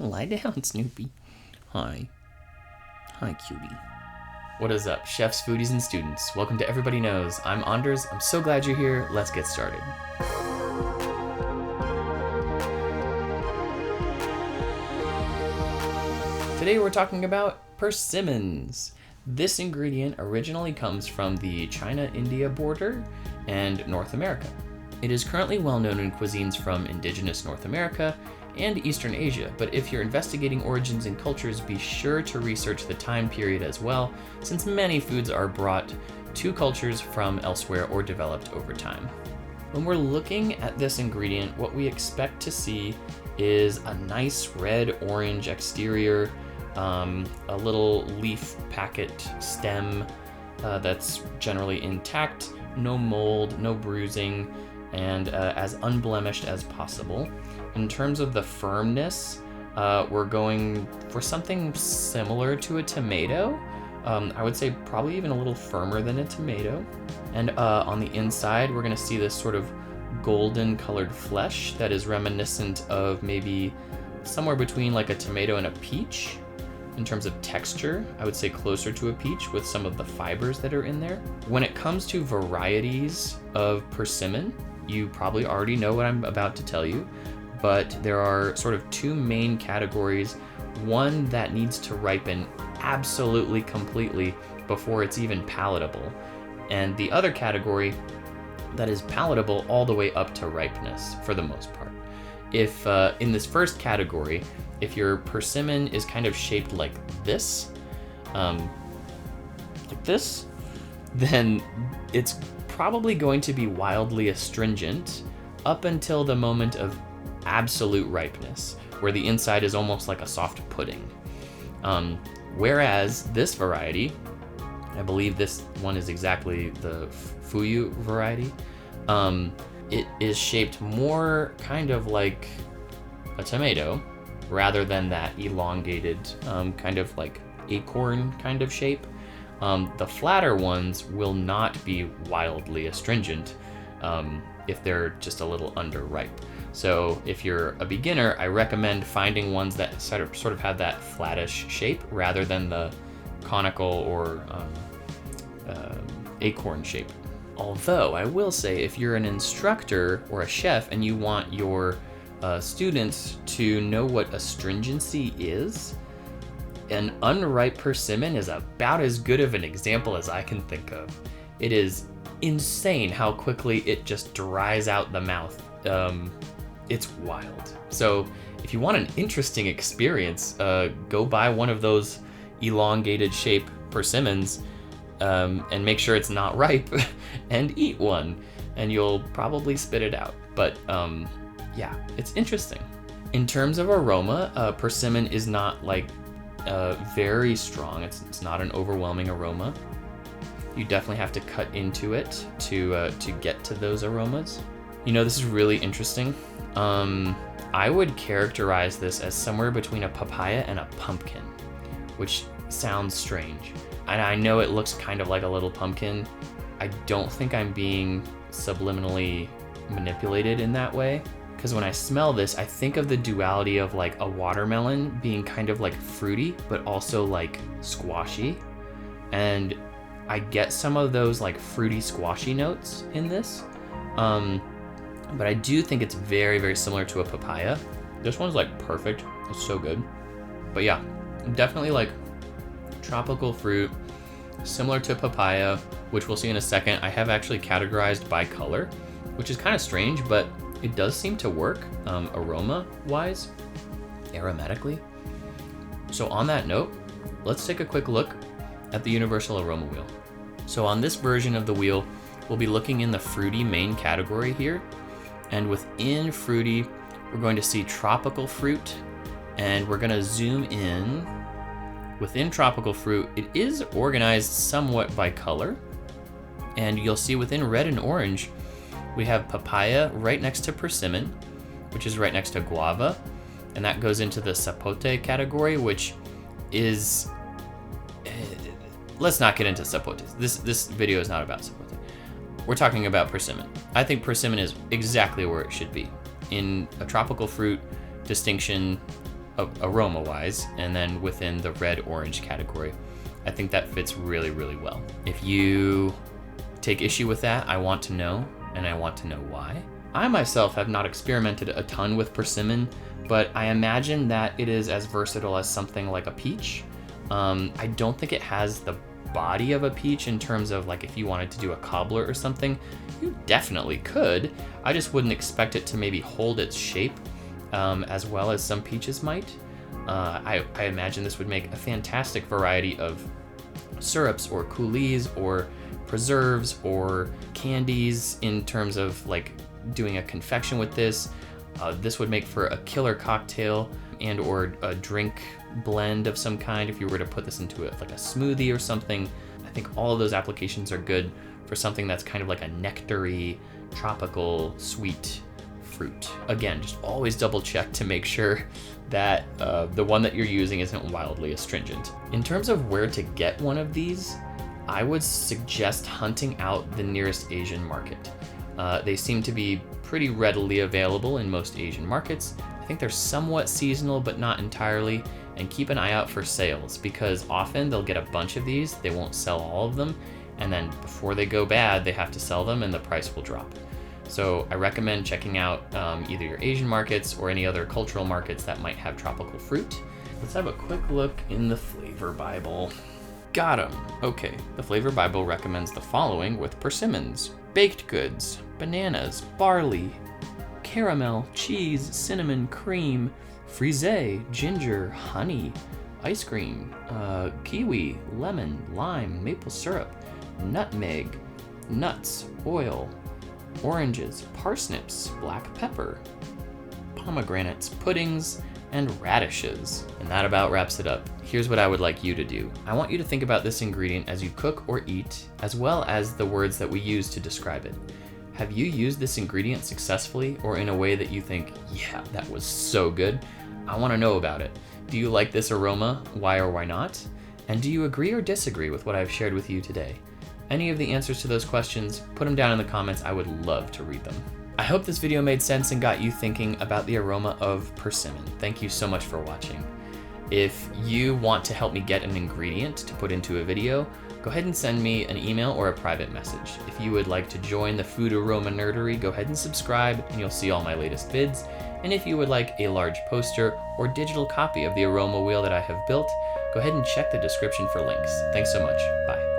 Lie down, Snoopy. Hi. Hi, cutie. What is up, chefs, foodies, and students? Welcome to Everybody Knows. I'm Anders. I'm so glad you're here. Let's get started. Today we're talking about persimmons. This ingredient originally comes from the China-India border and North America. It is currently well known in cuisines from indigenous North America and Eastern Asia, but if you're investigating origins and cultures, be sure to research the time period as well, since many foods are brought to cultures from elsewhere or developed over time. When we're looking at this ingredient, what we expect to see is a nice red-orange exterior, a little leaf packet stem that's generally intact, no mold, no bruising, and as unblemished as possible. In terms of the firmness, we're going for something similar to a tomato. I would say probably even a little firmer than a tomato. And on the inside, we're gonna see this sort of golden colored flesh that is reminiscent of maybe somewhere between like a tomato and a peach. In terms of texture, I would say closer to a peach with some of the fibers that are in there. When it comes to varieties of persimmon, you probably already know what I'm about to tell you, but there are sort of two main categories. One that needs to ripen absolutely completely before it's even palatable, and the other category that is palatable all the way up to ripeness for the most part. If in this first category, if your persimmon is kind of shaped like this, then it's probably going to be wildly astringent up until the moment of absolute ripeness, where the inside is almost like a soft pudding. Whereas this variety, I believe this one is exactly the fuyu variety, it is shaped more kind of like a tomato rather than that elongated kind of like acorn kind of shape. The flatter ones will not be wildly astringent if they're just a little underripe. So if you're a beginner, I recommend finding ones that sort of have that flattish shape rather than the conical or acorn shape. Although I will say, if you're an instructor or a chef and you want your students to know what astringency is, an unripe persimmon is about as good of an example as I can think of. It is insane how quickly it just dries out the mouth. It's wild. So if you want an interesting experience, go buy one of those elongated shape persimmons and make sure it's not ripe and eat one, and you'll probably spit it out. But yeah, it's interesting. In terms of aroma, persimmon is not like very strong. It's not an overwhelming aroma. You definitely have to cut into it to get to those aromas. You know, this is really interesting. I would characterize this as somewhere between a papaya and a pumpkin, which sounds strange. And I know it looks kind of like a little pumpkin. I don't think I'm being subliminally manipulated in that way, because when I smell this, I think of the duality of like a watermelon being kind of like fruity, but also like squashy. And I get some of those like fruity squashy notes in this. But I do think it's very, very similar to a papaya. This one's like perfect. It's so good. But yeah, definitely like tropical fruit, similar to papaya, which we'll see in a second. I have actually categorized by color, which is kind of strange, but it does seem to work aroma-wise, aromatically. So on that note, let's take a quick look at the universal aroma wheel. So on this version of the wheel, we'll be looking in the fruity main category here. And within fruity, we're going to see tropical fruit, and we're gonna zoom in. Within tropical fruit, it is organized somewhat by color. And you'll see within red and orange, we have papaya right next to persimmon, which is right next to guava. And that goes into the sapote category, which is, let's not get into sapotes. This video is not about sapote. We're talking about persimmon. I think persimmon is exactly where it should be, in a tropical fruit distinction aroma-wise, and then within the red-orange category. I think that fits really, really well. If you take issue with that, I want to know, and I want to know why. I myself have not experimented a ton with persimmon, but I imagine that it is as versatile as something like a peach. I don't think it has the body of a peach in terms of like if you wanted to do a cobbler or something, you definitely could. I just wouldn't expect it to maybe hold its shape as well as some peaches might. I imagine this would make a fantastic variety of syrups or coulis or preserves or candies in terms of like doing a confection with this. This would make for a killer cocktail and or a drink blend of some kind if you were to put this into like a smoothie or something. I think all of those applications are good for something that's kind of like a nectary, tropical, sweet fruit. Again, just always double check to make sure that the one that you're using isn't wildly astringent. In terms of where to get one of these, I would suggest hunting out the nearest Asian market. They seem to be pretty readily available in most Asian markets. I think they're somewhat seasonal, but not entirely. And keep an eye out for sales, because often they'll get a bunch of these, they won't sell all of them, and then before they go bad, they have to sell them and the price will drop. So I recommend checking out either your Asian markets or any other cultural markets that might have tropical fruit. Let's have a quick look in the Flavor Bible. Got 'em. Okay, the Flavor Bible recommends the following with persimmons: baked goods, bananas, barley, caramel, cheese, cinnamon, cream, frisee, ginger, honey, ice cream, kiwi, lemon, lime, maple syrup, nutmeg, nuts, oil, oranges, parsnips, black pepper, pomegranates, puddings, and radishes. And that about wraps it up. Here's what I would like you to do. I want you to think about this ingredient as you cook or eat, as well as the words that we use to describe it. Have you used this ingredient successfully or in a way that you think, yeah, that was so good? I want to know about it. Do you like this aroma? Why or why not? And do you agree or disagree with what I've shared with you today? Any of the answers to those questions, put them down in the comments. I would love to read them. I hope this video made sense and got you thinking about the aroma of persimmon. Thank you so much for watching. If you want to help me get an ingredient to put into a video, go ahead and send me an email or a private message. If you would like to join the food aroma nerdery, go ahead and subscribe and you'll see all my latest vids. And if you would like a large poster or digital copy of the aroma wheel that I have built, go ahead and check the description for links. Thanks so much. Bye.